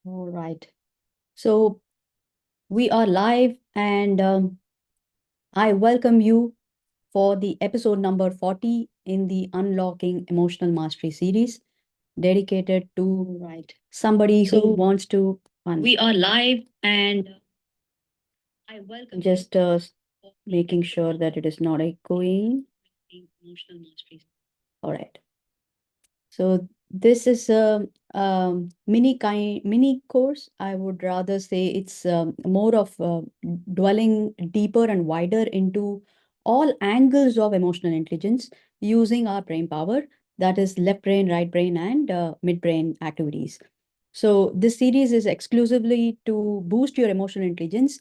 All right. So we are live, and I welcome you for the episode number 40 in the Unlocking Emotional Mastery series, dedicated to somebody who wants to. We are live, and I welcome just making sure that it is not echoing. All right. So this is a, mini course. I would rather say it's more of dwelling deeper and wider into all angles of emotional intelligence using our brain power, that is left brain, right brain, and midbrain activities. So this series is exclusively to boost your emotional intelligence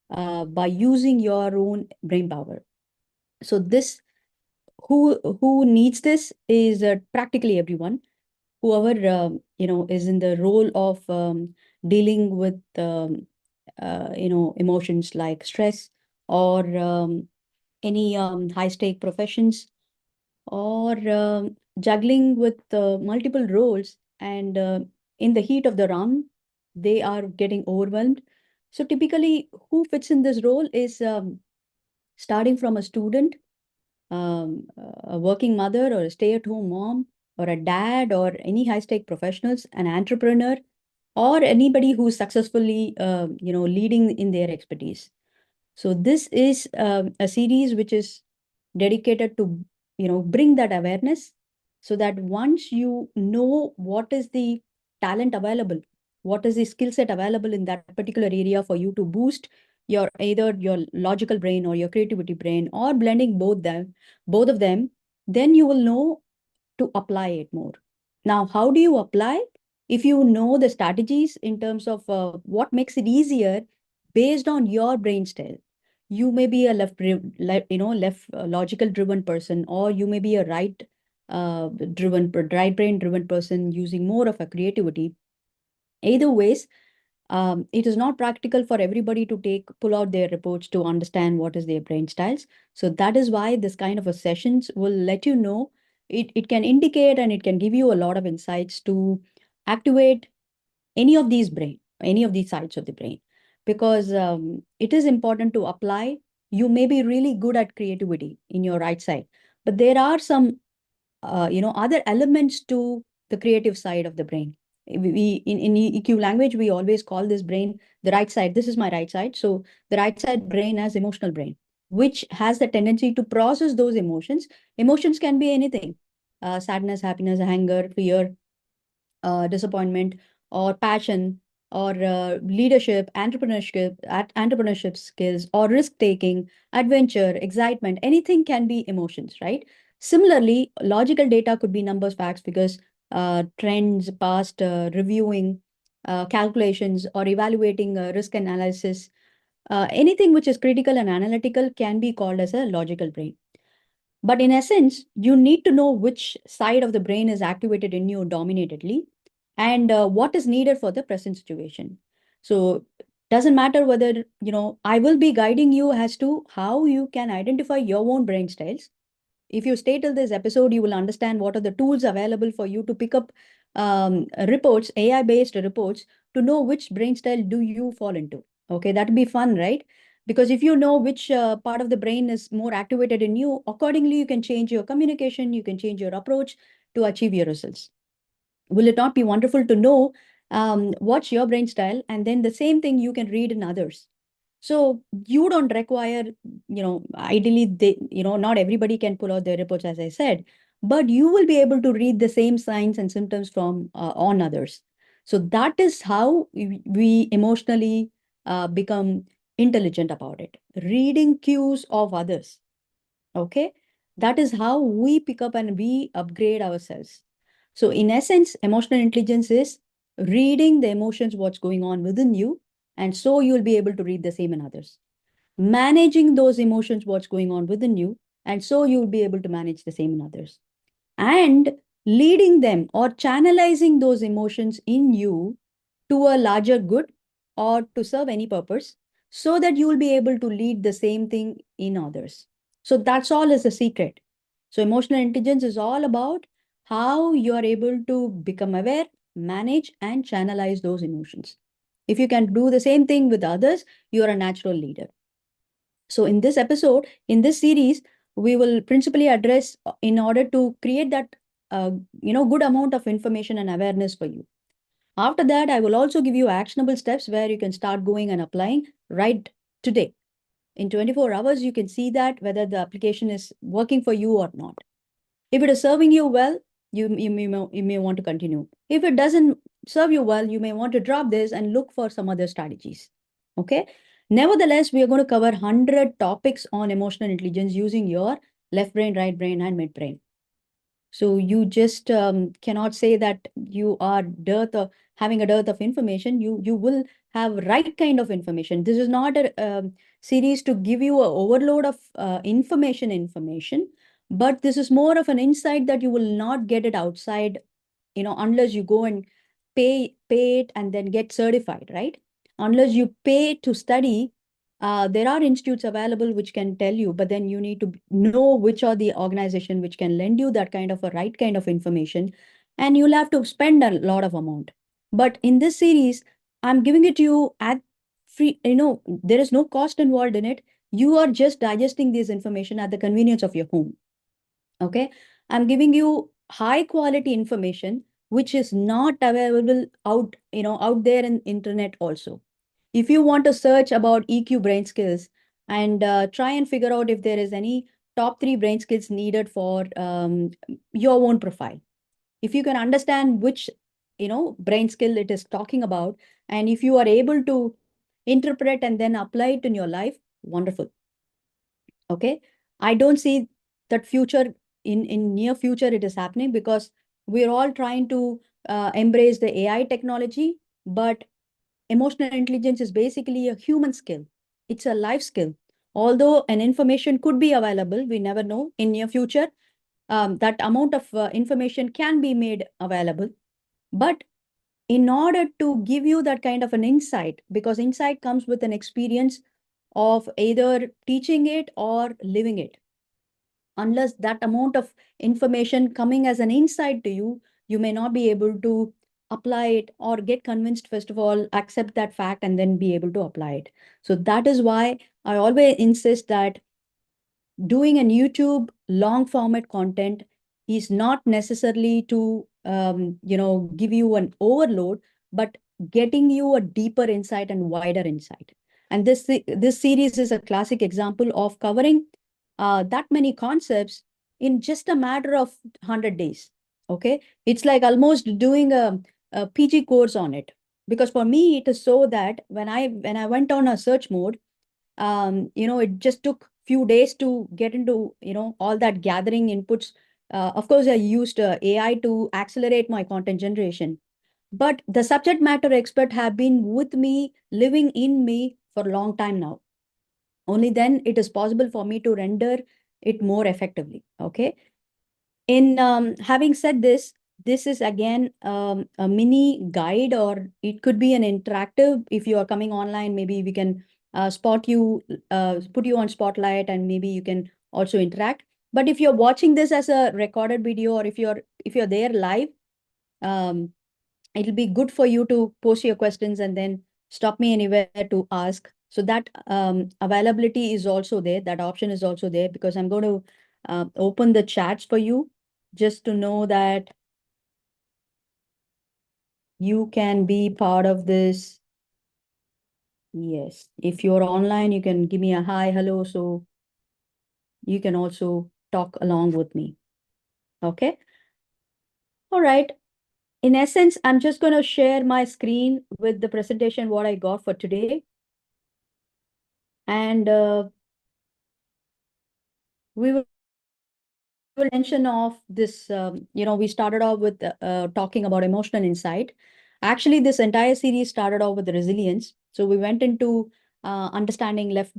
by using your own brain power. So this who needs this is practically everyone, whoever is in the role of dealing with emotions like stress, or any high stake professions, or juggling with multiple roles, and in the heat of the run they are getting overwhelmed. So typically who fits in this role is starting from a student, a working mother, or a stay-at-home mom, or a dad, or any high-stake professionals, an entrepreneur, or anybody who's successfully, leading in their expertise. So this is a series which is dedicated to, bring that awareness, so that once you know what is the talent available, what is the skill set available in that particular area for you to boost your either your logical brain or your creativity brain, or blending both of them, then you will know to apply it more. Now, how do you apply? If you know the strategies in terms of what makes it easier based on your brain style. You may be a left logical driven person, or you may be a right brain driven person using more of a creativity. Either ways, it is not practical for everybody to pull out their reports to understand what is their brain styles. So that is why this kind of a sessions will let you know. It can indicate and it can give you a lot of insights to activate any of these sides of the brain, because it is important to apply. You may be really good at creativity in your right side, but there are some other elements to the creative side of the brain. In EQ language, we always call this brain the right side. This is my right side. So the right side brain as emotional brain, which has the tendency to process those emotions. Emotions can be anything: sadness, happiness, anger, fear, disappointment, or passion, or entrepreneurship skills, or risk taking, adventure, excitement. Anything can be emotions, right? Similarly, logical data could be numbers, facts, figures, trends, past reviewing, calculations, or evaluating risk analysis. Anything which is critical and analytical can be called as a logical brain. But in essence, you need to know which side of the brain is activated in you dominatedly, and what is needed for the present situation. So doesn't matter whether, I will be guiding you as to how you can identify your own brain styles. If you stay till this episode, you will understand what are the tools available for you to pick up reports, AI-based reports, to know which brain style do you fall into. Okay, that'd be fun, right? Because if you know which part of the brain is more activated in you, accordingly, you can change your communication, you can change your approach to achieve your results. Will it not be wonderful to know what's your brain style, and then the same thing you can read in others? So you don't require, ideally, not everybody can pull out their reports, as I said, but you will be able to read the same signs and symptoms from on others. So that is how we emotionally become intelligent about it. Reading cues of others. Okay. That is how we pick up and we upgrade ourselves. So in essence, emotional intelligence is reading the emotions, what's going on within you. And so you'll be able to read the same in others. Managing those emotions, what's going on within you. And so you'll be able to manage the same in others. And leading them or channelizing those emotions in you to a larger good, or to serve any purpose, so that you will be able to lead the same thing in others. So that's all is the secret. So emotional intelligence is all about how you are able to become aware, manage, and channelize those emotions. If you can do the same thing with others, you are a natural leader. So in this episode, in this series, we will principally address in order to create that good amount of information and awareness for you. After that, I will also give you actionable steps where you can start going and applying right today. In 24 hours, you can see that whether the application is working for you or not. If it is serving you well, you may want to continue. If it doesn't serve you well, you may want to drop this and look for some other strategies. Okay. Nevertheless, we are going to cover 100 topics on emotional intelligence using your left brain, right brain, and midbrain. So you just cannot say that you are having a dearth of information. You will have right kind of information. This is not a series to give you a overload of information, but this is more of an insight that you will not get it outside, unless you go and pay it and then get certified, right? Unless you pay to study, there are institutes available which can tell you, but then you need to know which are the organization which can lend you that kind of a right kind of information, and you'll have to spend a lot of amount. But in this series, I'm giving it to you at free, there is no cost involved in it. You are just digesting this information at the convenience of your home. Okay. I'm giving you high quality information which is not available out there in internet also. If you want to search about EQ brain skills and try and figure out if there is any top 3 brain skills needed for your own profile. If you can understand which brain skill it is talking about, and if you are able to interpret and then apply it in your life, wonderful. Okay. I don't see that future in near future it is happening, because we're all trying to embrace the AI technology, but emotional intelligence is basically a human skill. It's a life skill. Although an information could be available, we never know in near future, that amount of information can be made available. But in order to give you that kind of an insight, because insight comes with an experience of either teaching it or living it. Unless that amount of information coming as an insight to you, you may not be able to apply it or get convinced, first of all, accept that fact and then be able to apply it. So that is why I always insist that doing a YouTube long format content is not necessarily to give you an overload, but getting you a deeper insight and wider insight. And this series is a classic example of covering that many concepts in just a matter of 100 days. Okay, it's like almost doing a PG course on it. Because for me, it is so that when I went on a search mode, it just took few days to get into, all that gathering inputs. Of course, I used AI to accelerate my content generation, but the subject matter expert have been with me, living in me for a long time now. Only then it is possible for me to render it more effectively. Okay. In having said this, this is again a mini guide, or it could be an interactive. If you are coming online, maybe we can put you on spotlight, and maybe you can also interact. But if you're watching this as a recorded video, or if you're there live, um, it'll be good for you to post your questions and then stop me anywhere to ask. So that availability is also there. That option is also there, because I'm going to open the chats for you, just to know that you can be part of this. Yes. If you're online, you can give me a hi, hello. So you can also talk along with me. Okay. All right. In essence, I'm just going to share my screen with the presentation, what I got for today. And we will mention of this, we started off with talking about emotional insight. Actually, this entire series started off with resilience. So we went into understanding left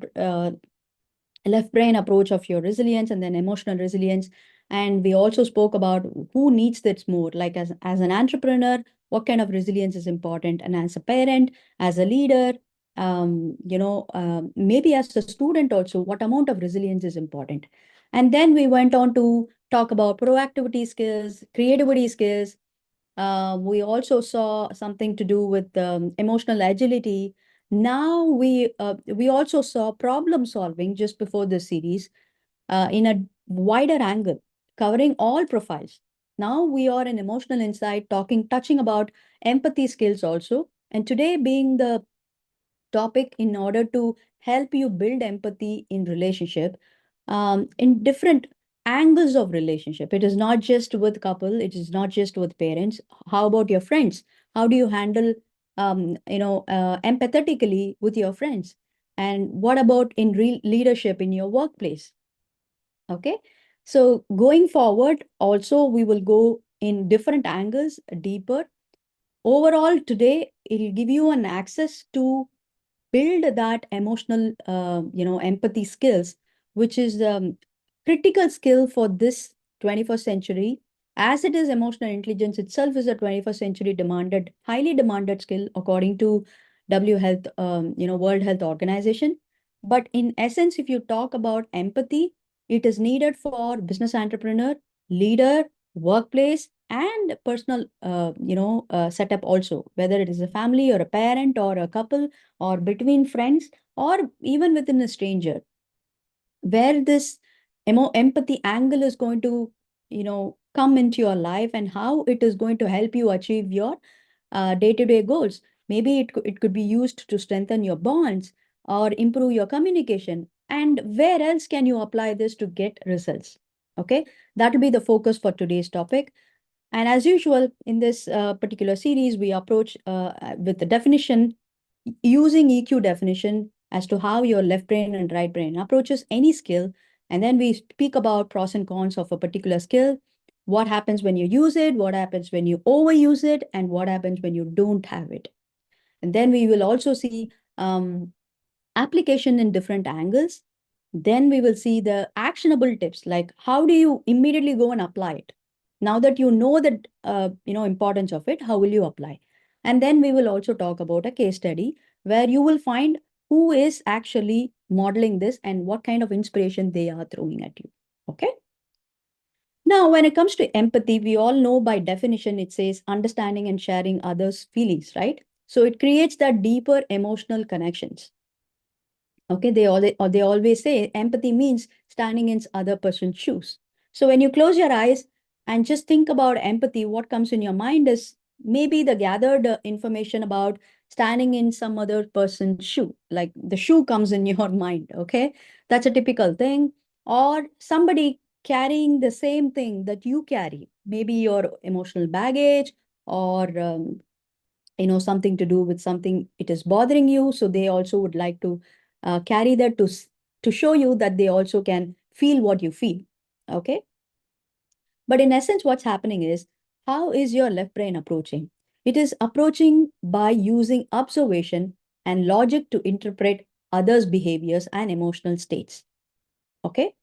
brain approach of your resilience, and then emotional resilience. And we also spoke about who needs this more, like as an entrepreneur, what kind of resilience is important, and as a parent, as a leader, maybe as a student also, what amount of resilience is important. And then we went on to talk about proactivity skills, creativity skills, We also saw something to do with emotional agility. Now we also saw problem solving just before the series in a wider angle, covering all profiles. Now we are in emotional insight, touching about empathy skills also. And today being the topic in order to help you build empathy in relationship, in different angles of relationship. It is not just with couple, it is not just with parents. How about your friends? How do you handle empathetically with your friends? And what about in real leadership in your workplace? Okay, so going forward also we will go in different angles deeper. Overall today it'll give you an access to build that emotional empathy skills, which is critical skill for this 21st century. As it is, emotional intelligence itself is a 21st century demanded, highly demanded skill according to World Health Organization. But in essence, if you talk about empathy, it is needed for business entrepreneur, leader, workplace, and personal setup also, whether it is a family or a parent or a couple or between friends or even within a stranger, where this empathy angle is going to come into your life, and how it is going to help you achieve your day-to-day goals. Maybe it could be used to strengthen your bonds or improve your communication. And where else can you apply this to get results? Okay, that will be the focus for today's topic. And as usual, in this particular series, we approach with the definition, using EQ definition as to how your left brain and right brain approaches any skill. And then we speak about pros and cons of a particular skill, what happens when you use it, what happens when you overuse it, and what happens when you don't have it. And then we will also see application in different angles. Then we will see the actionable tips, like how do you immediately go and apply it? Now that you know the importance of it, how will you apply? And then we will also talk about a case study where you will find who is actually modeling this and what kind of inspiration they are throwing at you. Okay. Now, when it comes to empathy, we all know by definition it says understanding and sharing others' feelings, right? So it creates that deeper emotional connections. Okay, they always say empathy means standing in other person's shoes. So when you close your eyes and just think about empathy, what comes in your mind is maybe the gathered information about standing in some other person's shoe. Like the shoe comes in your mind. Okay, that's a typical thing. Or somebody carrying the same thing that you carry, maybe your emotional baggage, or something to do with something it is bothering you, so they also would like to carry that to show you that they also can feel what you feel. Okay, but in essence what's happening is, how is your left brain approaching? It is approaching by using observation and logic to interpret others behaviors and emotional states. Okay.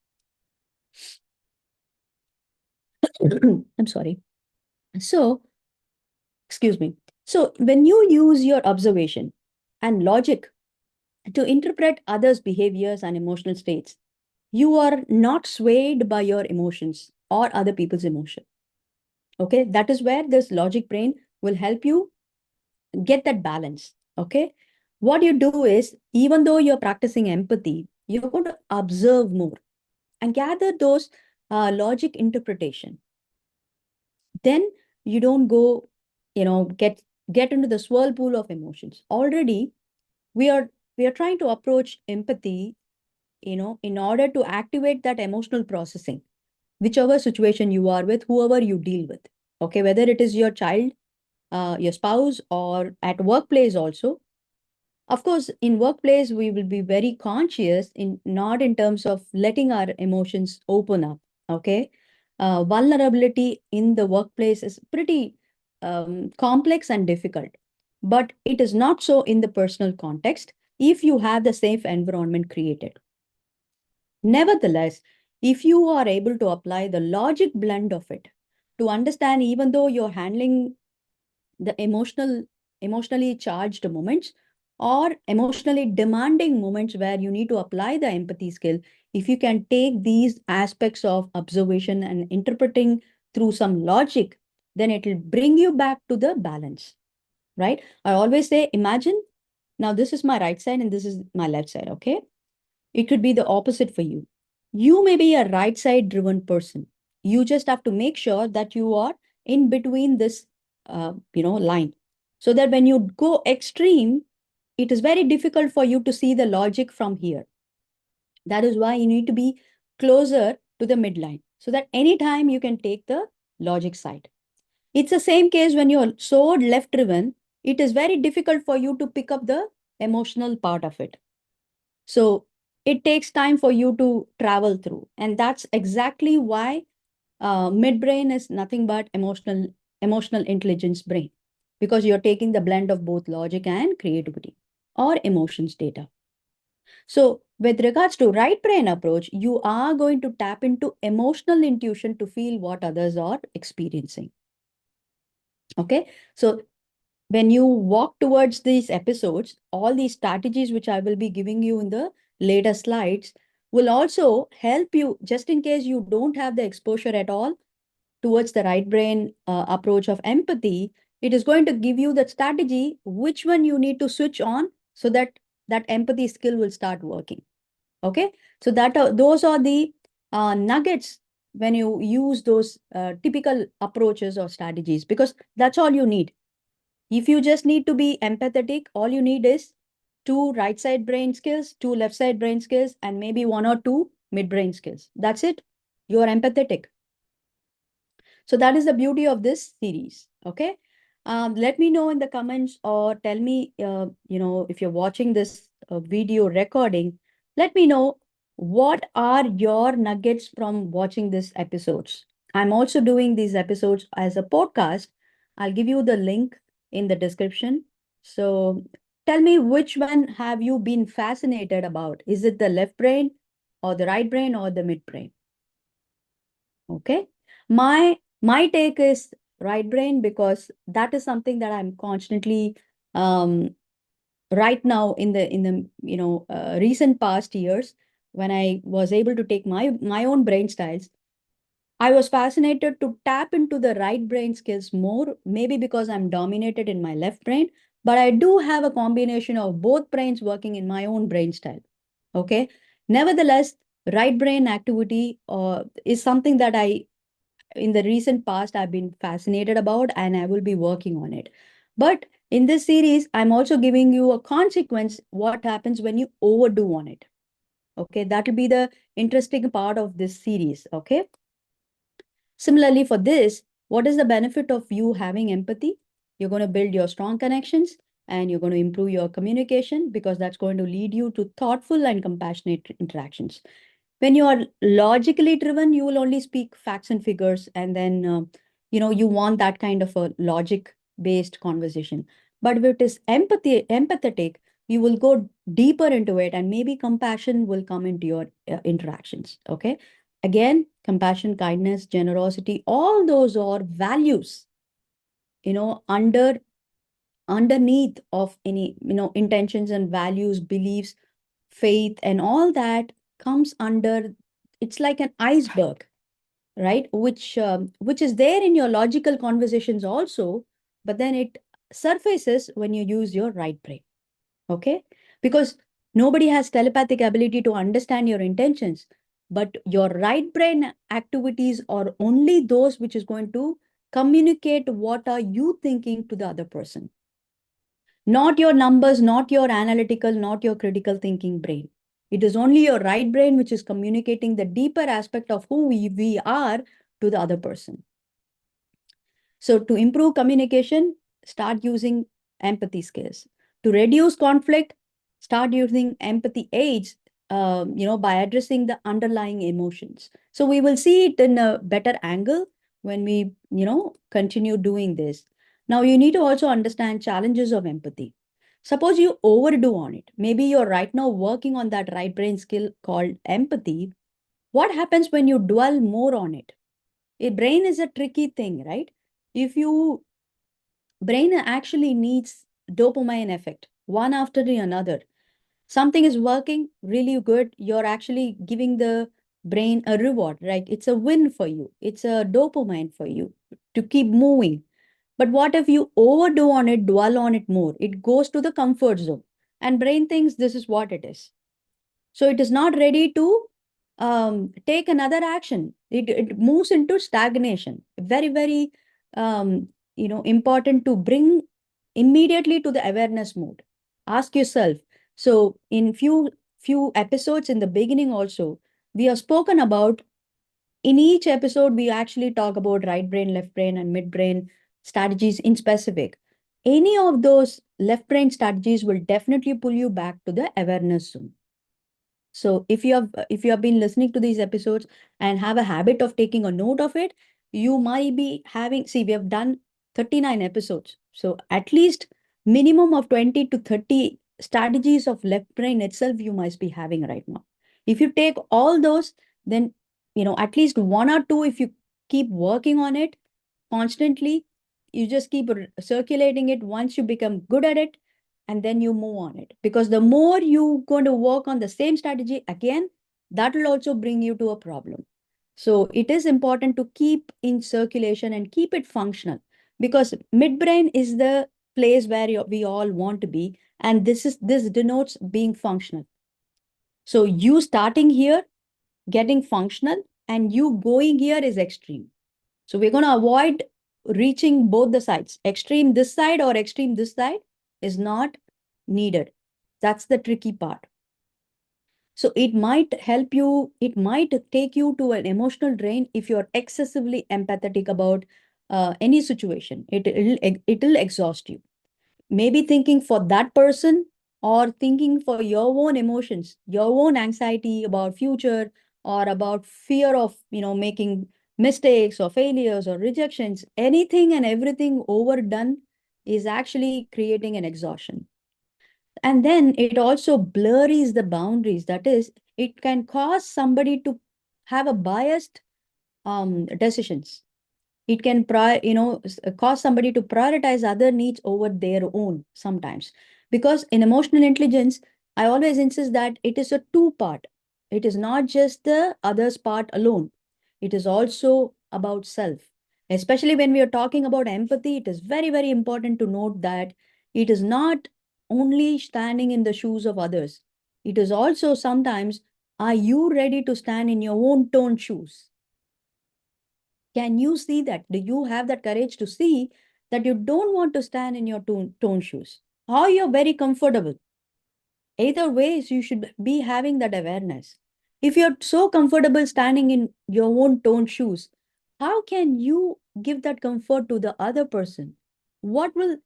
I'm sorry. So excuse me. So when you use your observation and logic to interpret others' behaviors and emotional states, you are not swayed by your emotions or other people's emotion. Okay, that is where this logic brain will help you get that balance. Okay, what you do is, even though you're practicing empathy, you're going to observe more and gather those logic interpretation. Then you don't go, get into the whirlpool of emotions. Already, we are trying to approach empathy, in order to activate that emotional processing, whichever situation you are with, whoever you deal with. Okay, whether it is your child, your spouse, or at workplace also. Of course, in workplace, we will be very conscious in not in terms of letting our emotions open up. Okay, vulnerability in the workplace is pretty complex and difficult, but it is not so in the personal context if you have the safe environment created. Nevertheless, if you are able to apply the logic blend of it to understand, even though you're handling the emotionally charged moments or emotionally demanding moments where you need to apply the empathy skill, if you can take these aspects of observation and interpreting through some logic, then it will bring you back to the balance, right? I always say, imagine now this is my right side and this is my left side, okay? It could be the opposite for you. You may be a right side driven person. You just have to make sure that you are in between this, line. So that when you go extreme, it is very difficult for you to see the logic from here. That is why you need to be closer to the midline so that anytime you can take the logic side. It's the same case when you're so left driven, it is very difficult for you to pick up the emotional part of it. So it takes time for you to travel through. And that's exactly why midbrain is nothing but emotional intelligence brain, because you're taking the blend of both logic and creativity or emotions data. So with regards to right brain approach, you are going to tap into emotional intuition to feel what others are experiencing. Okay. So when you walk towards these episodes, all these strategies which I will be giving you in the later slides will also help you, just in case you don't have the exposure at all towards the right brain approach of empathy. It is going to give you that strategy, which one you need to switch on so that that empathy skill will start working. Okay. So those are the nuggets when you use those typical approaches or strategies, because that's all you need. If you just need to be empathetic, all you need is two right side brain skills, two left side brain skills, and maybe one or two midbrain skills. That's it. You're empathetic. So that is the beauty of this series. Okay. Let me know in the comments or tell me, if you're watching this video recording, let me know what are your nuggets from watching these episodes. I'm also doing these episodes as a podcast. I'll give you the link in the description. So tell me, which one have you been fascinated about? Is it the left brain or the right brain or the midbrain? Okay. My take is right brain, because that is something that I'm constantly um right now in the recent past years, when I was able to take my own brain styles, I was fascinated to tap into the right brain skills more, maybe because I'm dominated in my left brain, but I do have a combination of both brains working in my own brain style. Okay. Nevertheless, right brain activity is something that in the recent past I've been fascinated about, and I will be working on it. But in this series, I'm also giving you a consequence what happens when you overdo on it. Okay, that will be the interesting part of this series. Okay. Similarly, for this, what is the benefit of you having empathy? You're going to build your strong connections and you're going to improve your communication, because that's going to lead you to thoughtful and compassionate interactions. When you are logically driven, you will only speak facts and figures, and then you want that kind of a logic based conversation. But if it is empathetic, you will go deeper into it, and maybe compassion will come into your interactions. Okay. Again, compassion, kindness, generosity, all those are values, underneath of any, intentions and values, beliefs, faith, and all that comes under. It's like an iceberg, right? Which is there in your logical conversations also, but then it surfaces when you use your right brain. Okay. Because nobody has telepathic ability to understand your intentions, but your right brain activities are only those which is going to communicate what are you thinking to the other person. Not your numbers, not your analytical, not your critical thinking brain. It is only your right brain which is communicating the deeper aspect of who we are to the other person. So to improve communication, start using empathy skills. To reduce conflict, start using empathy aids, by addressing the underlying emotions. So we will see it in a better angle when we, continue doing this. Now you need to also understand challenges of empathy. Suppose you overdo on it. Maybe you're right now working on that right brain skill called empathy. What happens when you dwell more on it? A brain is a tricky thing, right? If you Brain actually needs dopamine effect, one after the another. Something is working really good, you're actually giving the brain a reward, right? It's a win for you. It's a dopamine for you. to keep moving. But what if you overdo on it, dwell on it more? It goes to the comfort zone, and brain thinks this is what it is. So it is not ready to take another action. It moves into stagnation. Very, very important to bring immediately to the awareness mode. Ask yourself. So in few episodes in the beginning also, we have spoken about, in each episode, we actually talk about right brain, left brain, and midbrain strategies in specific. Any of those left brain strategies will definitely pull you back to the awareness zone. So if you have been listening to these episodes and have a habit of taking a note of it, you might be having, see, we have done 39 episodes. So at least minimum of 20 to 30 strategies of left brain itself you must be having right now. If you take all those, then at least one or two, if you keep working on it constantly, you just keep circulating it. Once you become good at it, and then you move on it, because the more you going to work on the same strategy again, that will also bring you to a problem. So it is important to keep in circulation and keep it functional, because midbrain is the place where we all want to be, and this denotes being functional. So you starting here, getting functional, and you going here is extreme. So we're going to avoid reaching both the sides. Extreme this side or extreme this side is not needed. That's the tricky part. So it might help you, it might take you to an emotional drain if you're excessively empathetic about any situation. It'll exhaust you. Maybe thinking for that person, or thinking for your own emotions, your own anxiety about future, or about fear of making mistakes or failures or rejections. Anything and everything overdone is actually creating an exhaustion. And then it also blurs the boundaries. That is, it can cause somebody to have a biased decisions. It can cause somebody to prioritize other needs over their own sometimes. Because in emotional intelligence, I always insist that it is a two part. It is not just the other's part alone. It is also about self. Especially when we are talking about empathy, it is very, very important to note that it is not only standing in the shoes of others. It is also sometimes, are you ready to stand in your own tone shoes? Can you see that? Do you have that courage to see that you don't want to stand in your tone shoes? Or you're very comfortable? Either ways, you should be having that awareness. If you're so comfortable standing in your own tone shoes, how can you give that comfort to the other person? What will,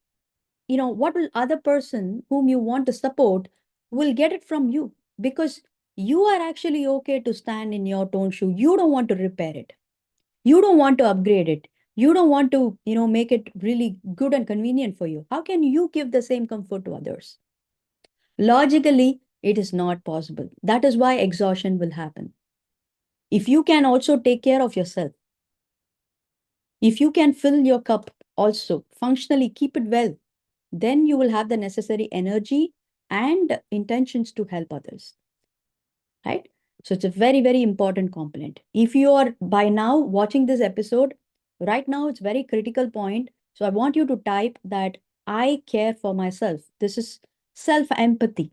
what will other person whom you want to support will get it from you? Because you are actually okay to stand in your tone shoe. You don't want to repair it. You don't want to upgrade it. You don't want to make it really good and convenient for you. How can you give the same comfort to others? Logically, it is not possible. That is why exhaustion will happen. If you can also take care of yourself, if you can fill your cup also functionally, keep it well, then you will have the necessary energy and intentions to help others, right? So it's a very, very important component. If you are by now watching this episode, right now it's very critical point. So I want you to type that I care for myself. This is self-empathy.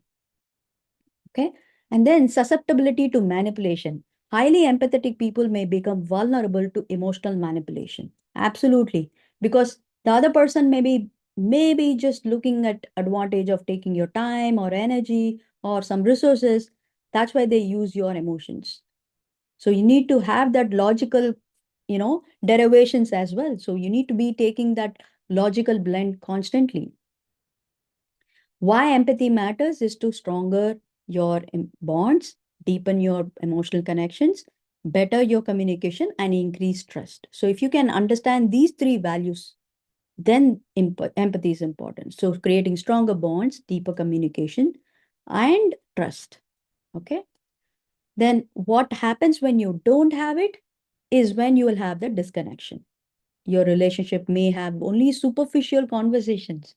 Okay. And then susceptibility to manipulation. Highly empathetic people may become vulnerable to emotional manipulation. Absolutely. Because the other person maybe just looking at advantage of taking your time or energy or some resources. That's why they use your emotions. So you need to have that logical, derivations as well. So you need to be taking that logical blend constantly. Why empathy matters is to stronger your bonds, deepen your emotional connections, better your communication, and increase trust. So if you can understand these three values, then empathy is important. So creating stronger bonds, deeper communication, and trust. Okay. Then what happens when you don't have it is when you will have the disconnection. Your relationship may have only superficial conversations.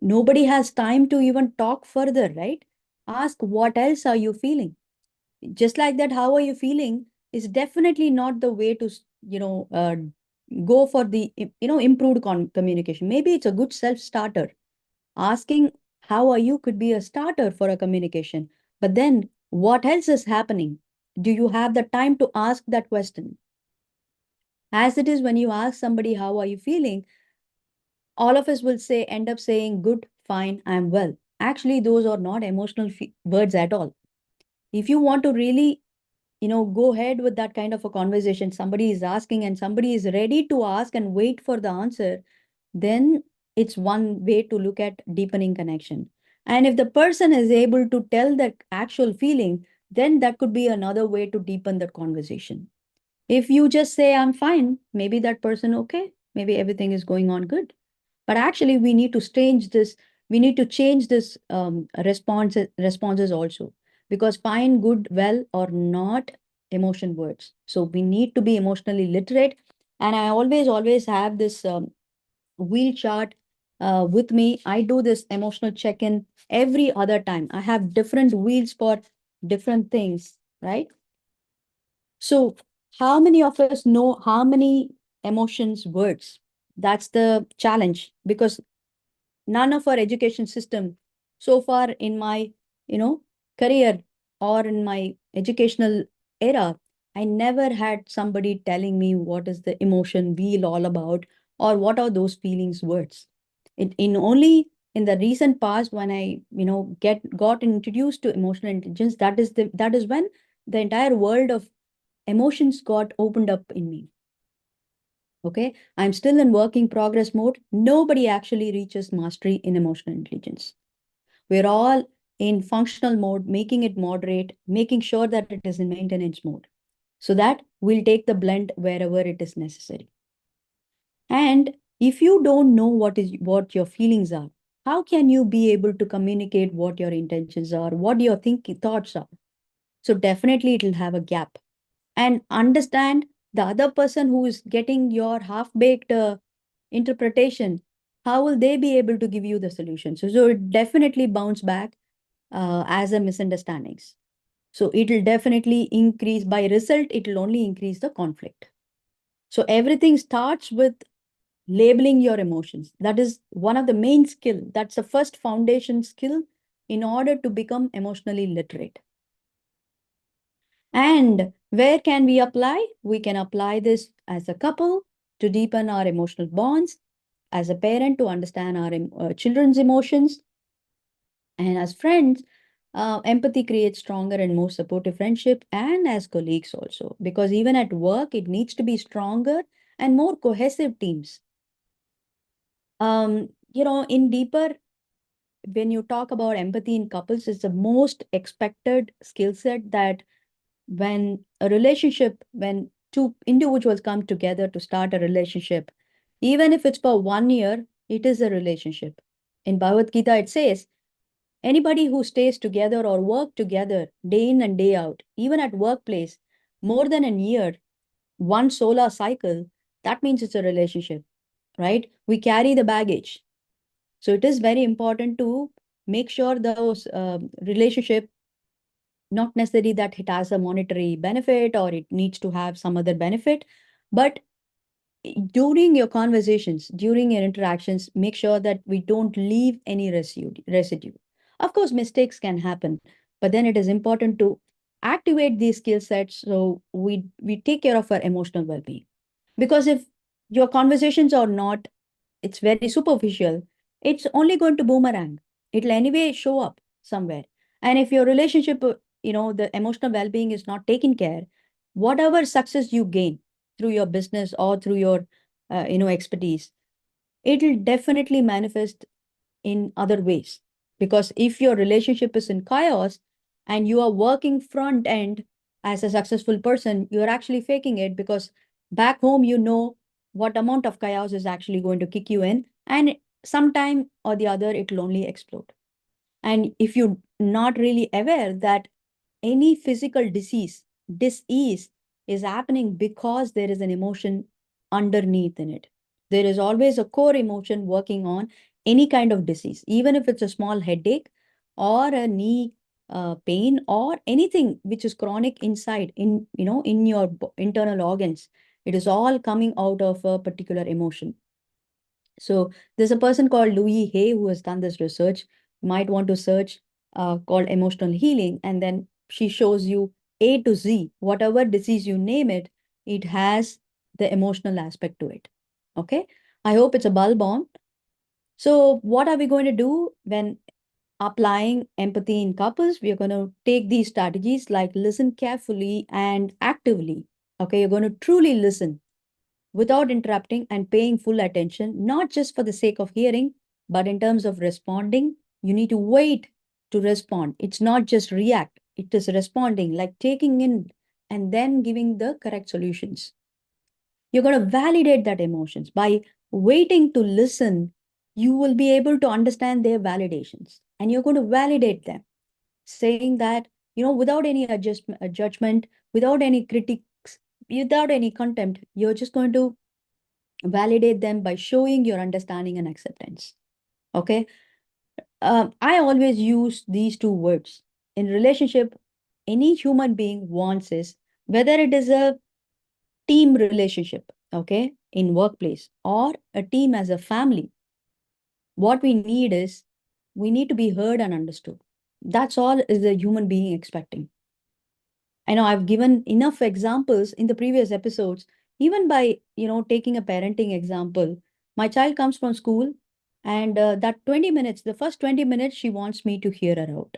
Nobody has time to even talk further, right? Ask what else are you feeling? Just like that, how are you feeling is definitely not the way to, go for the improved communication. Maybe it's a good self starter. Asking how are you could be a starter for a communication. But then what else is happening? Do you have the time to ask that question? As it is, when you ask somebody how are you feeling, all of us will say end up saying good, fine, I'm well. Actually, those are not emotional words at all. If you want to really go ahead with that kind of a conversation, somebody is asking and somebody is ready to ask and wait for the answer, then it's one way to look at deepening connection. And if the person is able to tell that actual feeling, then that could be another way to deepen that conversation. If you just say I'm fine, maybe that person, okay, maybe everything is going on good. But actually we need to change this. We need to change this responses also, because fine, good, well are not emotion words. So we need to be emotionally literate. And I always have this wheel chart with me. I do this emotional check-in every other time. I have different wheels for different things, right? So how many of us know how many emotions words? That's the challenge, because none of our education system so far in my you know career or in my educational era, I never had somebody telling me what is the emotion wheel all about, or what are those feelings words. In only in the recent past, when I get got introduced to emotional intelligence, that is when the entire world of emotions got opened up in me. Okay, I'm still in working progress mode. Nobody actually reaches mastery in emotional intelligence. We're all in functional mode, making it moderate, making sure that it is in maintenance mode, so that we'll take the blend wherever it is necessary. And if you don't know what your feelings are, how can you be able to communicate what your intentions are, what your thinking thoughts are? So definitely it will have a gap. And understand the other person who is getting your half-baked interpretation, how will they be able to give you the solution? So it definitely bounce back as a misunderstandings. So it will definitely increase, by result, it will only increase the conflict. So everything starts with labeling your emotions. That is one of the main skill. That's the first foundation skill in order to become emotionally literate. And where can we apply? We can apply this as a couple to deepen our emotional bonds, as a parent to understand our children's emotions, and as friends, empathy creates stronger and more supportive friendship, and as colleagues also, because even at work, it needs to be stronger and more cohesive teams. In deeper, when you talk about empathy in couples, it's the most expected skill set that when two individuals come together to start a relationship, even if it's for 1 year, it is a relationship. In Bhagavad Gita, it says, anybody who stays together or work together day in and day out, even at workplace, more than a year, one solar cycle, that means it's a relationship, right? We carry the baggage. So it is very important to make sure those relationship, not necessarily that it has a monetary benefit or it needs to have some other benefit, but during your conversations, during your interactions, make sure that we don't leave any residue. Of course, mistakes can happen, but then it is important to activate these skill sets so we take care of our emotional well-being. Because if your conversations are not, it's very superficial, it's only going to boomerang. It'll anyway show up somewhere. And if your relationship, the emotional well-being is not taken care, whatever success you gain through your business or through your, expertise, it'll definitely manifest in other ways. Because if your relationship is in chaos and you are working front end as a successful person, you're actually faking it, because back home, what amount of chaos is actually going to kick you in. And sometime or the other, it'll only explode. And if you're not really aware that any physical disease is happening because there is an emotion underneath in it. There is always a core emotion working on any kind of disease, even if it's a small headache or a knee pain or anything which is chronic inside in your internal organs. It is all coming out of a particular emotion. So there's a person called Louis Hay who has done this research. You might want to search called emotional healing, and then she shows you A to Z, whatever disease you name it, it has the emotional aspect to it. Okay. I hope it's a bulb on. So what are we going to do when applying empathy in couples? We are going to take these strategies like listen carefully and actively. Okay. You're going to truly listen without interrupting and paying full attention, not just for the sake of hearing, but in terms of responding. You need to wait to respond. It's not just react, it is responding, like taking in and then giving the correct solutions. You're going to validate that emotions. By waiting to listen, you will be able to understand their validations and you're going to validate them, saying that, without any judgment, without any critiques, without any contempt, you're just going to validate them by showing your understanding and acceptance. Okay. I always use these two words in relationship. Any human being wants is, whether it is a team relationship, okay, in workplace, or a team as a family, what we need is, we need to be heard and understood. That's all is the human being expecting. I know I've given enough examples in the previous episodes, even by, taking a parenting example. My child comes from school, and that 20 minutes, the first 20 minutes, she wants me to hear her out.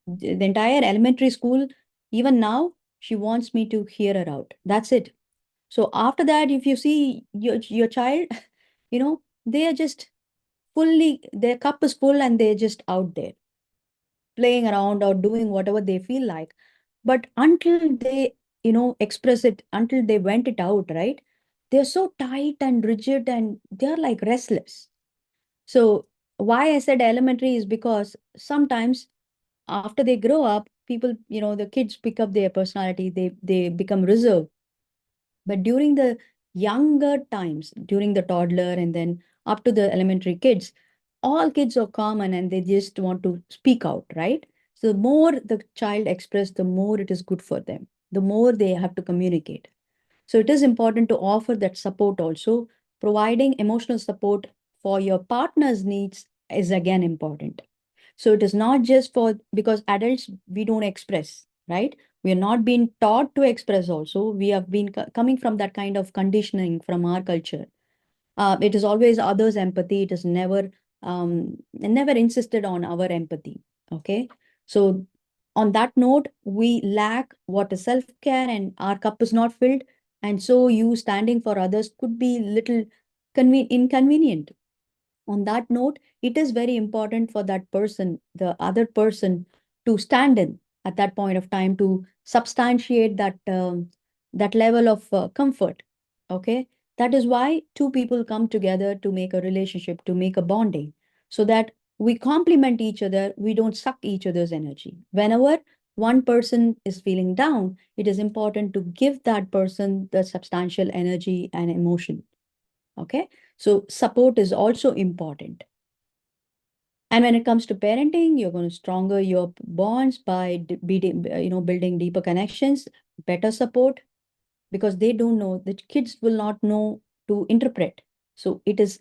The entire elementary school, even now, she wants me to hear her out. That's it. So after that, if you see your child, they are just fully, their cup is full and they're just out there playing around or doing whatever they feel like. But until they, express it, until they vent it out, right? They're so tight and rigid and they're like restless. So why I said elementary is because sometimes after they grow up, people, the kids pick up their personality, they become reserved. But during the younger times, during the toddler and then up to the elementary kids, all kids are common and they just want to speak out, right? So the more the child express, the more it is good for them, the more they have to communicate. So it is important to offer that support also. Providing emotional support for your partner's needs is again important. So it is not just for, because adults, we don't express, right? We are not being taught to express also. We have been coming from that kind of conditioning from our culture. It is always others' empathy. It is never insisted on our empathy. Okay. So on that note, we lack what is self-care and our cup is not filled. And so you standing for others could be little inconvenient. On that note, it is very important for that person, the other person, to stand in at that point of time to substantiate that level of comfort. Okay, that is why two people come together to make a relationship, to make a bonding, so that we complement each other. We don't suck each other's energy. Whenever one person is feeling down, it is important to give that person the substantial energy and emotion. Okay. So support is also important. And when it comes to parenting, you're going to stronger your bonds by building deeper connections, better support, because they don't know, the kids will not know to interpret. So it is,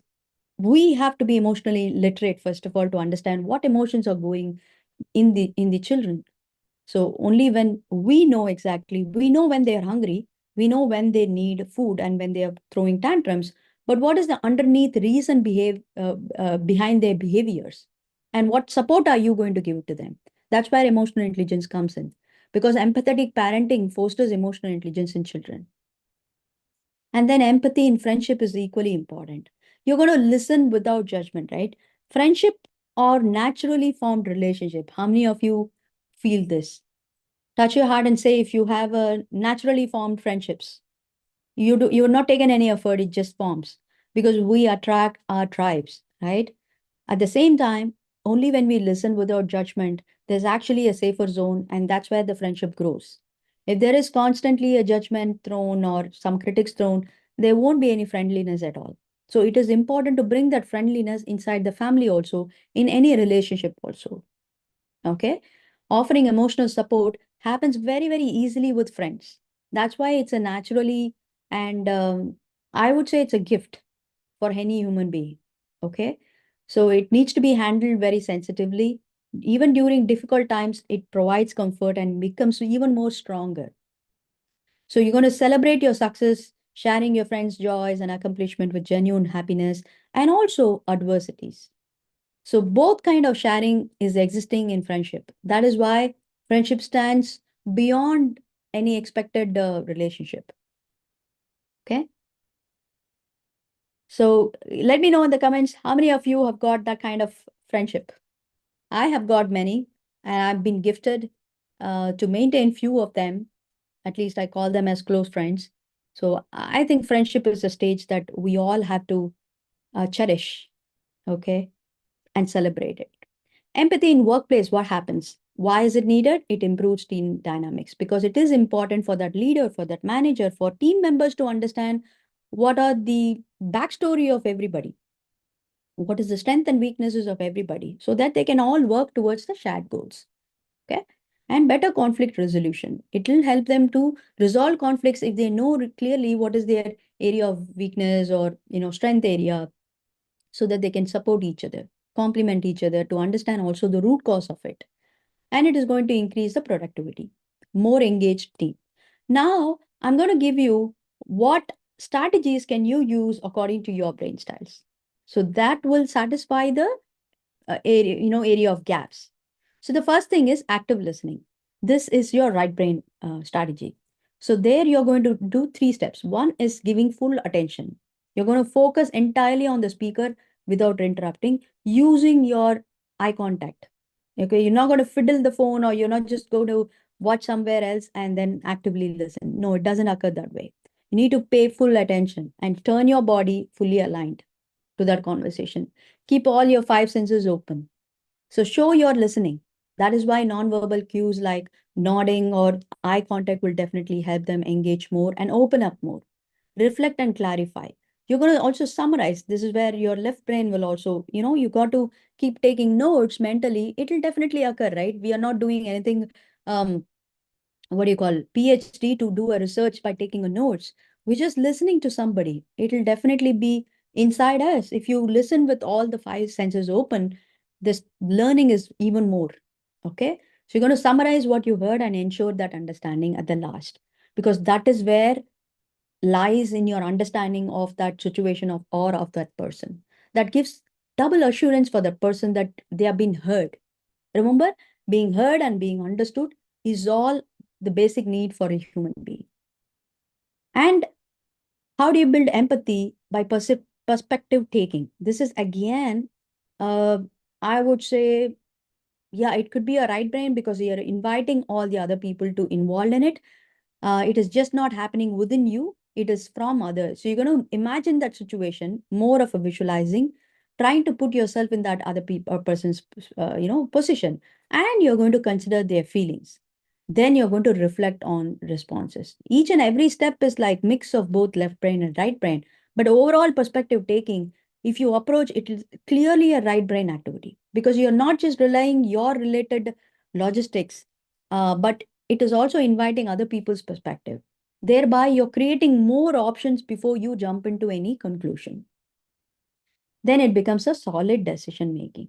we have to be emotionally literate, first of all, to understand what emotions are going in the children. So only when we know exactly, we know when they are hungry, we know when they need food and when they are throwing tantrums. But what is the underneath reason behind their behaviors? And what support are you going to give to them? That's where emotional intelligence comes in. Because empathetic parenting fosters emotional intelligence in children. And then empathy in friendship is equally important. You're going to listen without judgment, right? Friendship or naturally formed relationship. How many of you feel this? Touch your heart and say if you have a naturally formed friendships. You're not taking any effort, it just forms. Because we attract our tribes, right? At the same time, only when we listen without judgment, there's actually a safer zone, and that's where the friendship grows. If there is constantly a judgment thrown or some critics thrown, there won't be any friendliness at all. So it is important to bring that friendliness inside the family also, in any relationship also. Okay. Offering emotional support happens very, very easily with friends. That's why it's a naturally And I would say it's a gift for any human being. Okay. So it needs to be handled very sensitively. Even during difficult times, it provides comfort and becomes even more stronger. So you're going to celebrate your success, sharing your friends' joys and accomplishment with genuine happiness and also adversities. So both kind of sharing is existing in friendship. That is why friendship stands beyond any expected relationship. Okay. So let me know in the comments how many of you have got that kind of friendship. I have got many, and I've been gifted to maintain few of them. At least I call them as close friends. So I think friendship is a stage that we all have to cherish, okay, and celebrate it. Empathy in workplace, what happens? Why is it needed? It improves team dynamics because it is important for that leader, for that manager, for team members to understand what are the backstory of everybody, what is the strength and weaknesses of everybody, so that they can all work towards the shared goals. Okay. And better conflict resolution. It will help them to resolve conflicts if they know clearly what is their area of weakness or strength area, so that they can support each other, complement each other to understand also the root cause of it. And it is going to increase the productivity, more engaged team. Now, I'm going to give you what strategies can you use according to your brain styles. So that will satisfy the area of gaps. So the first thing is active listening. This is your right brain strategy. So there you're going to do three steps. One is giving full attention. You're going to focus entirely on the speaker without interrupting, using your eye contact. Okay, you're not going to fiddle the phone, or you're not just going to watch somewhere else and then actively listen. No, it doesn't occur that way. You need to pay full attention and turn your body fully aligned to that conversation. Keep all your five senses open. So show you're listening. That is why nonverbal cues like nodding or eye contact will definitely help them engage more and open up more. Reflect and clarify. You're going to also summarize. This is where your left brain will also, you got to keep taking notes mentally. It will definitely occur, right? We are not doing anything um, what do you call PhD to do a research by taking a notes. We're just listening to somebody. It'll definitely be inside us. If you listen with all the five senses open, this learning is even more. Okay. So you're going to summarize what you heard and ensure that understanding at the last, because that is where lies in your understanding of that situation of that person. That gives double assurance for that person that they have been heard. Remember, being heard and being understood is all the basic need for a human being. And how do you build empathy? By perspective taking. This is again, uh, I would say, yeah, it could be a right brain because you're inviting all the other people to involve in it. It is just not happening within you, it is from others. So you're going to imagine that situation, more of a visualizing, trying to put yourself in that other people or person's position, and you're going to consider their feelings. Then you're going to reflect on responses. Each and every step is like mix of both left brain and right brain. But overall perspective taking, if you approach it, is clearly a right brain activity because you're not just relying your related logistics, but it is also inviting other people's perspective. Thereby, you're creating more options before you jump into any conclusion. Then it becomes a solid decision making.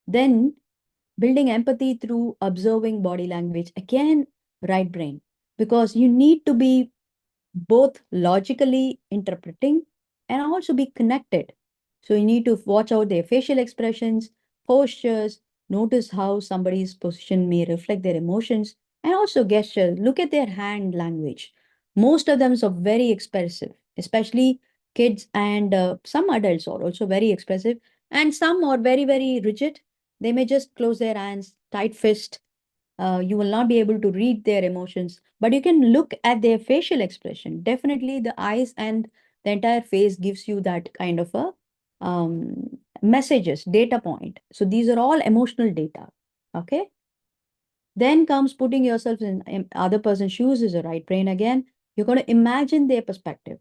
Then building empathy through observing body language, again, right brain, because you need to be both logically interpreting and also be connected. So you need to watch out their facial expressions, postures, notice how somebody's position may reflect their emotions, and also gestures. Look at their hand language. Most of them are very expressive, especially kids, and some adults are also very expressive, and some are very, very rigid. They may just close their hands, tight fist. You will not be able to read their emotions, but you can look at their facial expression. Definitely, the eyes and the entire face gives you that kind of a messages, data point. So these are all emotional data. Okay. Then comes putting yourself in other person's shoes is a right brain again. You're going to imagine their perspective.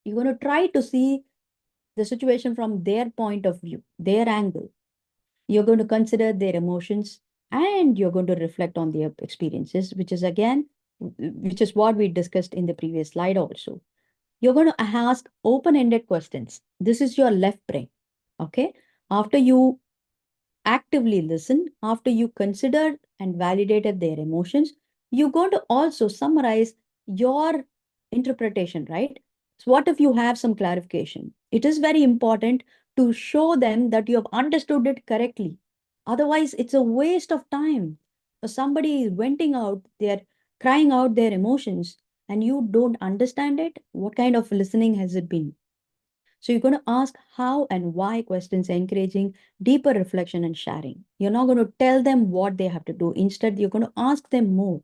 You're going to try to see the situation from their point of view, their angle. You're going to consider their emotions and you're going to reflect on their experiences, which is again, which is what we discussed in the previous slide also. You're going to ask open-ended questions. This is your left brain. Okay. After you actively listen, after you considered and validated their emotions, you're going to also summarize your interpretation, right? So, what if you have some clarification? It is very important to show them that you have understood it correctly. Otherwise, it's a waste of time. For somebody is venting out, they're crying out their emotions, and you don't understand it. What kind of listening has it been? So you're going to ask how and why questions, encouraging deeper reflection and sharing. You're not going to tell them what they have to do. Instead, you're going to ask them more.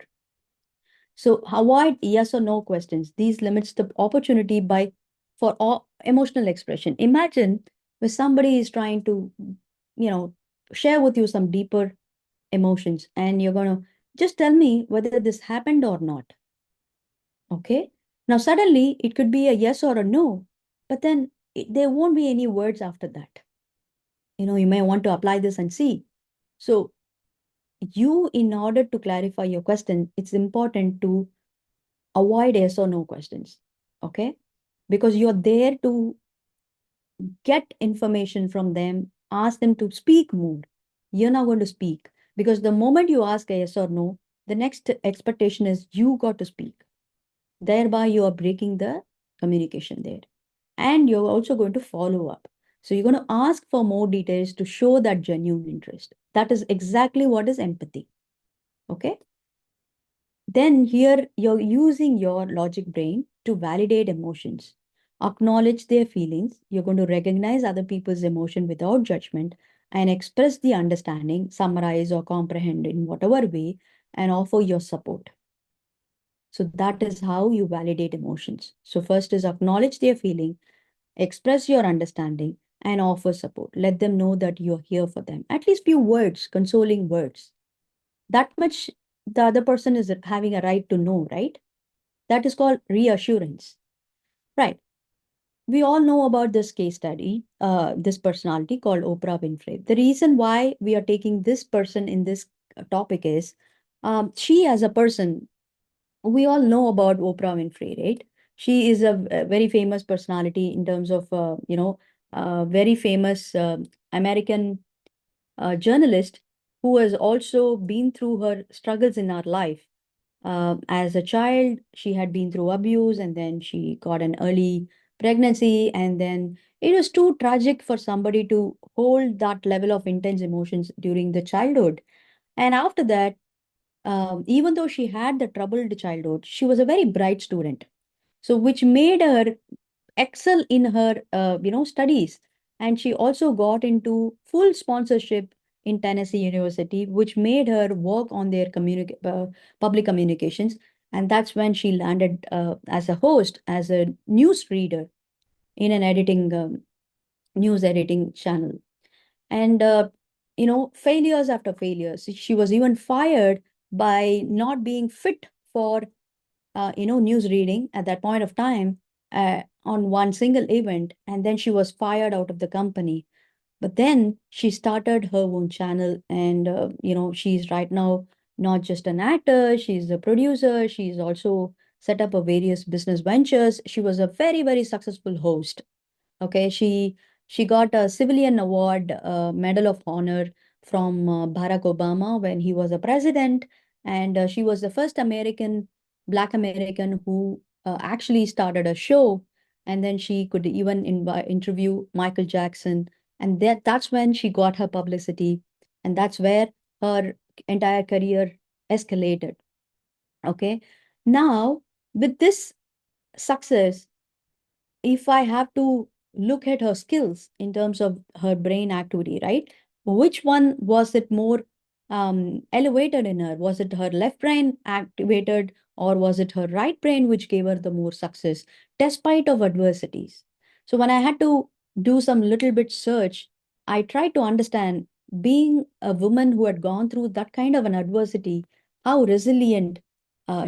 So avoid yes or no questions. These limits the opportunity by for all emotional expression. Imagine if somebody is trying to, you know, share with you some deeper emotions, and you're going to just tell me whether this happened or not. Okay. Now, suddenly it could be a yes or a no, but then there won't be any words after that. You may want to apply this and see. So, in order to clarify your question, it's important to avoid yes or no questions. Okay. Because you're there to get information from them, ask them to speak more. You're not going to speak because the moment you ask a yes or no, the next expectation is you got to speak. Thereby, you are breaking the communication there. And you're also going to follow up. So you're going to ask for more details to show that genuine interest. That is exactly what is empathy. Okay. Then here you're using your logic brain to validate emotions, acknowledge their feelings. You're going to recognize other people's emotion without judgment and express the understanding, summarize or comprehend in whatever way, and offer your support. So that is how you validate emotions. So first is acknowledge their feeling, express your understanding, and offer support. Let them know that you're here for them. At least few words, consoling words. That much the other person is having a right to know, right? That is called reassurance. Right. We all know about this case study, this personality called Oprah Winfrey. The reason why we are taking this person in this topic is she, as a person, we all know about Oprah Winfrey, right? She is a very famous personality in terms of, very famous American journalist who has also been through her struggles in her life. As a child, she had been through abuse and then she got an early pregnancy. And then it was too tragic for somebody to hold that level of intense emotions during the childhood. And after that, even though she had the troubled childhood, she was a very bright student. So, which made her excel in her, studies. And she also got into full sponsorship in Tennessee University, which made her work on their public communications. And that's when she landed as a host, as a news reader in an news editing channel. And failures after failures, she was even fired by not being fit for news reading at that point of time, on one single event, and then she was fired out of the company. But then she started her own channel, and she's right now not just an actor, she's a producer, she's also set up a various business ventures. She was a very, very successful host. Okay, she got a civilian award, Medal of Honor from Barack Obama when he was a president, and she was the first Black American who actually started a show, and then she could even interview Michael Jackson, and that's when she got her publicity, and that's where her entire career escalated. Okay, now with this success, if I have to look at her skills in terms of her brain activity, right? Which one was it more elevated in her? Was it her left brain activated, or was it her right brain which gave her the more success despite of adversities? So when I had to do some little bit search, I tried to understand, being a woman who had gone through that kind of an adversity, how resilient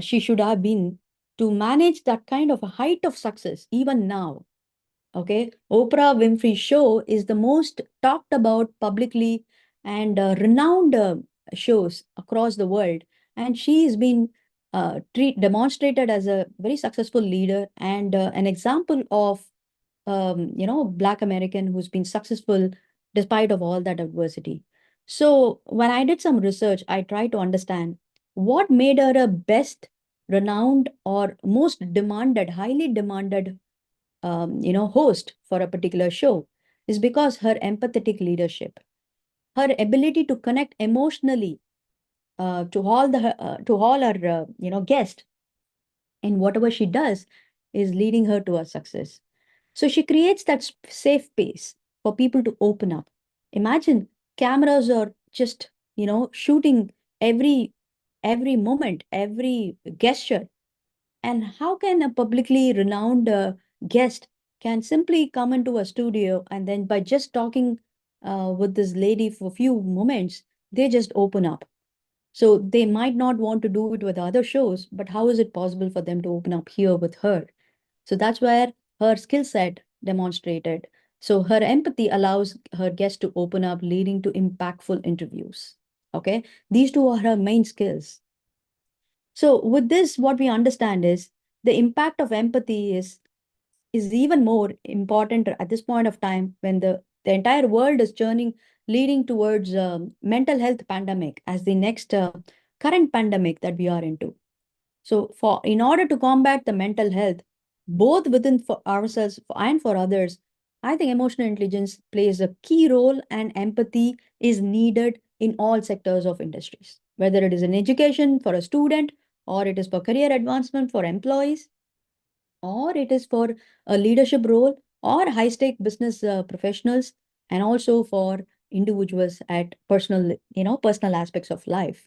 she should have been to manage that kind of a height of success even now. Okay, Oprah Winfrey show is the most talked about publicly and renowned shows across the world, and she has been demonstrated as a very successful leader and an example of Black American who's been successful despite of all that adversity. So when I did some research, I tried to understand what made her a best renowned or most demanded, highly demanded, host for a particular show is because her empathetic leadership, her ability to connect emotionally to all her guests in whatever she does is leading her to a success. So she creates that safe space for people to open up. Imagine cameras are just, shooting every moment, every gesture. And how can a publicly renowned guest can simply come into a studio and then by just talking with this lady for a few moments, they just open up. So they might not want to do it with other shows, but how is it possible for them to open up here with her? So that's where her skill set demonstrated. So her empathy allows her guests to open up, leading to impactful interviews. Okay. These two are her main skills. So with this, what we understand is the impact of empathy is even more important at this point of time when the entire world is churning, leading towards mental health pandemic as the next current pandemic that we are into. So for in order to combat the mental health, both within for ourselves and for others, I think emotional intelligence plays a key role and empathy is needed in all sectors of industries, whether it is in education for a student or it is for career advancement for employees or it is for a leadership role or high stake business professionals and also for individuals at personal aspects of life.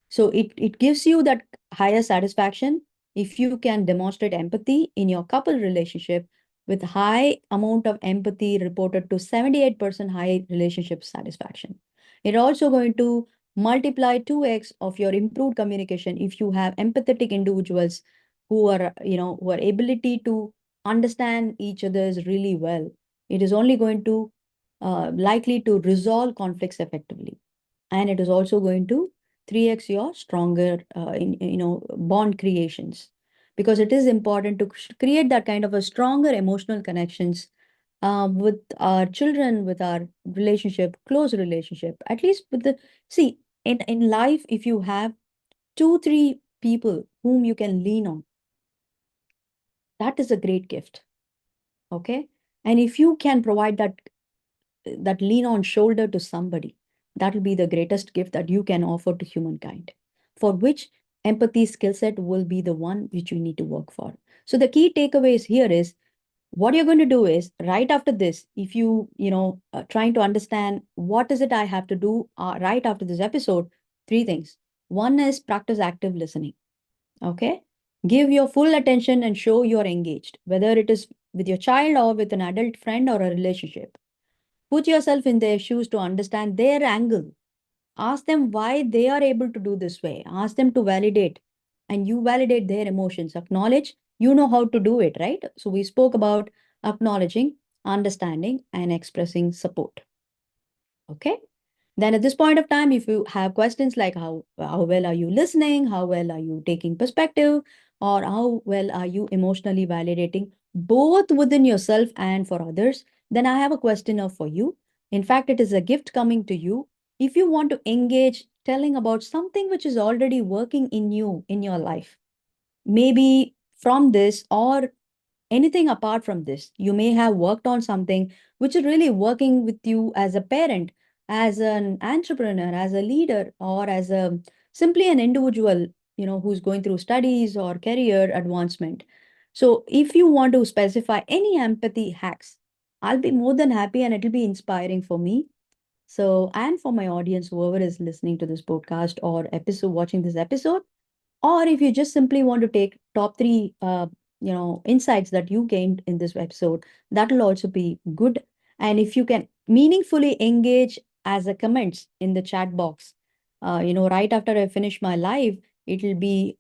So it gives you that higher satisfaction if you can demonstrate empathy in your couple relationship with high amount of empathy reported to 78% high relationship satisfaction. It also going to multiply 2x of your improved communication if you have empathetic individuals who are ability to understand each other's really well. It is only going to likely to resolve conflicts effectively, and it is also going to 3x your stronger bond creations, because it is important to create that kind of a stronger emotional connections with our children, with our relationship, close relationship, at least with the see in life. If you have 2 3 people whom you can lean on, that is a great gift. Okay. And if you can provide that lean on shoulder to somebody, that will be the greatest gift that you can offer to humankind, for which empathy skill set will be the one which you need to work for. So the key takeaways here is what you're going to do is right after this, if trying to understand what is it I have to do right after this episode, 3 things. One is practice active listening. Okay. Give your full attention and show you're engaged, whether it is with your child or with an adult friend or a relationship. Put yourself in their shoes to understand their angle. Ask them why they are able to do this way. Ask them to validate, and you validate their emotions. Acknowledge, you know how to do it, right? So we spoke about acknowledging, understanding, and expressing support. Okay. Then at this point of time, if you have questions like how well are you listening, how well are you taking perspective, or how well are you emotionally validating both within yourself and for others, then I have a question of for you. In fact, it is a gift coming to you. If you want to engage telling about something which is already working in you in your life, maybe from this or anything apart from this. You may have worked on something which is really working with you as a parent, as an entrepreneur, as a leader, or as a simply an individual, who's going through studies or career advancement. So if you want to specify any empathy hacks, I'll be more than happy and it'll be inspiring for me. So, and for my audience, whoever is listening to this podcast or episode, watching this episode, or if you just simply want to take top three insights that you gained in this episode, that will also be good. And if you can meaningfully engage as a comments in the chat box, right after I finish my live, it will be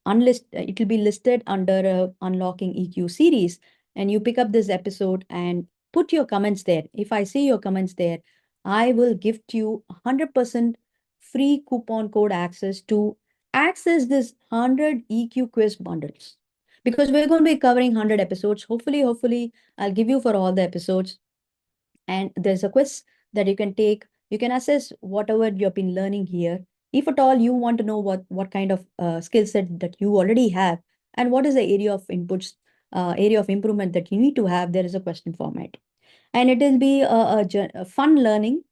listed under unlocking EQ series, and you pick up this episode and put your comments there. If I see your comments there, I will gift you 100% free coupon code access to access this 100 EQ quiz bundles because we're going to be covering 100 episodes. Hopefully, I'll give you for all the episodes. And there's a quiz that you can take. You can assess whatever you've been learning here. If at all you want to know what kind of skill set that you already have and what is the area of inputs, area of improvement that you need to have, there is a question format. And it will be a fun learning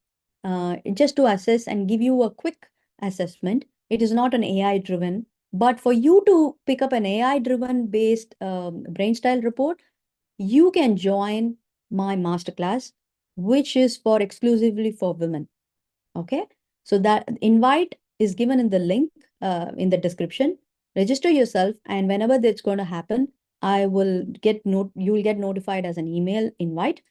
just to assess and give you a quick assessment. It is not an AI driven, but for you to pick up an AI driven based brain style report, you can join my masterclass, which is for exclusively for women. Okay. So that invite is given in the link in the description. Register yourself, and whenever that's going to happen, I will get you will get notified as an email invite.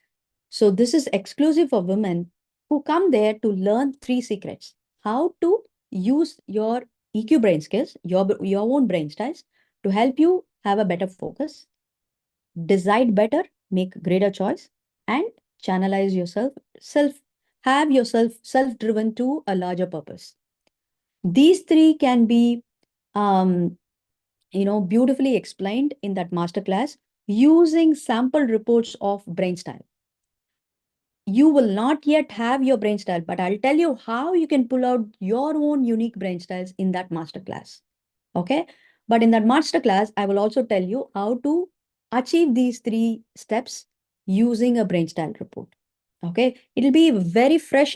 So this is exclusive for women who come there to learn three secrets. How to use your EQ brain skills, your own brain styles to help you have a better focus, decide better, make greater choice, and channelize yourself, have yourself self-driven to a larger purpose. These three can be um, beautifully explained in that masterclass using sample reports of brain style. You will not yet have your brain style, but I'll tell you how you can pull out your own unique brain styles in that masterclass. Okay. But in that masterclass, I will also tell you how to achieve these three steps using a brain style report. Okay. It'll be a very fresh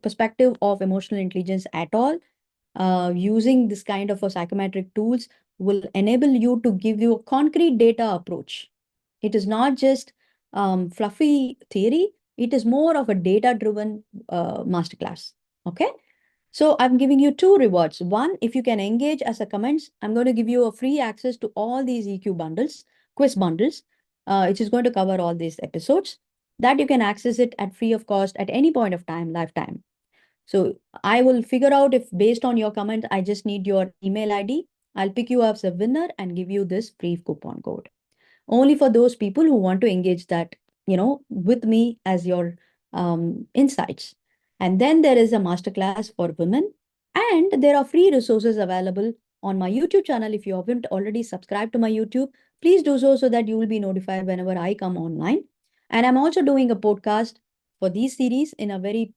perspective of emotional intelligence at all. Using this kind of a psychometric tools will enable you to give you a concrete data approach. It is not just fluffy theory. It is more of a data-driven masterclass. Okay. So I'm giving you two rewards. One, if you can engage as a comments, I'm going to give you a free access to all these EQ bundles, quiz bundles, which is going to cover all these episodes. That you can access it at free of cost at any point of time, lifetime. So I will figure out if based on your comment, I just need your email ID. I'll pick you up as a winner and give you this free coupon code. Only for those people who want to engage that, with me as your insights. And then there is a masterclass for women, and there are free resources available on my YouTube channel. If you haven't already subscribed to my YouTube, please do so that you will be notified whenever I come online. And I'm also doing a podcast for these series in a very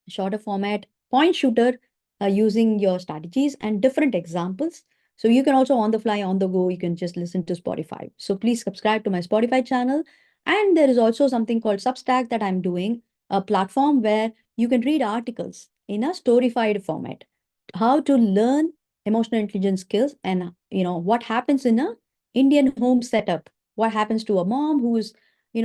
shorter format, point shooter, using your strategies and different examples. So you can also on the fly, on the go, you can just listen to Spotify. So please subscribe to my Spotify channel. And there is also something called Substack that I'm doing, a platform where you can read articles in a storified format. How to learn emotional intelligence skills and what happens in a Indian home setup. What happens to a mom who's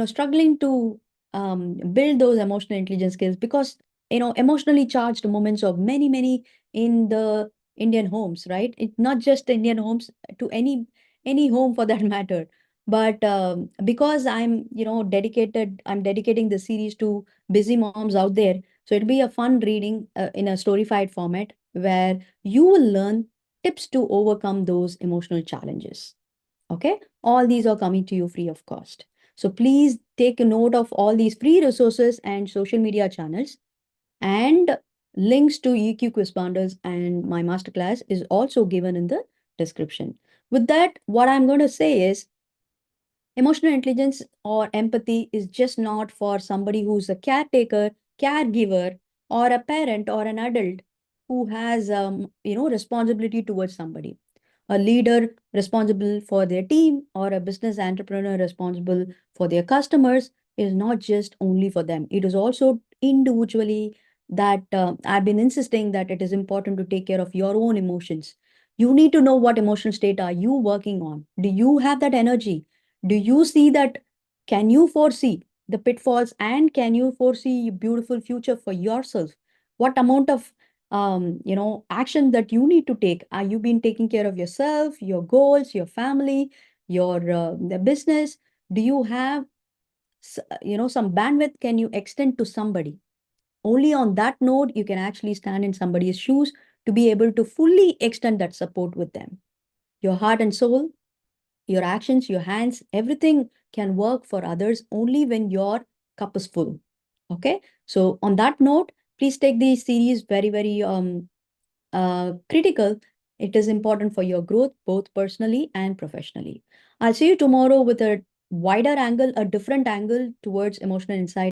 struggling to build those emotional intelligence skills because emotionally charged moments of many in the Indian homes, right? It's not just Indian homes, to any home for that matter. But because I'm dedicating the series to busy moms out there. So it'll be a fun reading in a storified format where you will learn tips to overcome those emotional challenges. Okay, all these are coming to you free of cost. So please take a note of all these free resources and social media channels, and links to EQ quiz bundles and my masterclass is also given in the description. With that, what I'm going to say is emotional intelligence or empathy is just not for somebody who's a caretaker, caregiver, or a parent or an adult who has responsibility towards somebody. A leader responsible for their team or a business entrepreneur responsible for their customers is not just only for them. It is also individually that I've been insisting that it is important to take care of your own emotions. You need to know what emotional state are you working on. Do you have that energy? Do you see that? Can you foresee the pitfalls and can you foresee a beautiful future for yourself? What amount of action that you need to take? Are you been taking care of yourself, your goals, your family, your the business? Do you have some bandwidth can you extend to somebody? Only on that note you can actually stand in somebody's shoes to be able to fully extend that support with them. Your heart and soul, your actions, your hands, everything can work for others only when your cup is full. Okay. So on that note, please take these series very, very critical It is important for your growth, both personally and professionally. I'll see you tomorrow with a wider angle, a different angle towards emotional insight.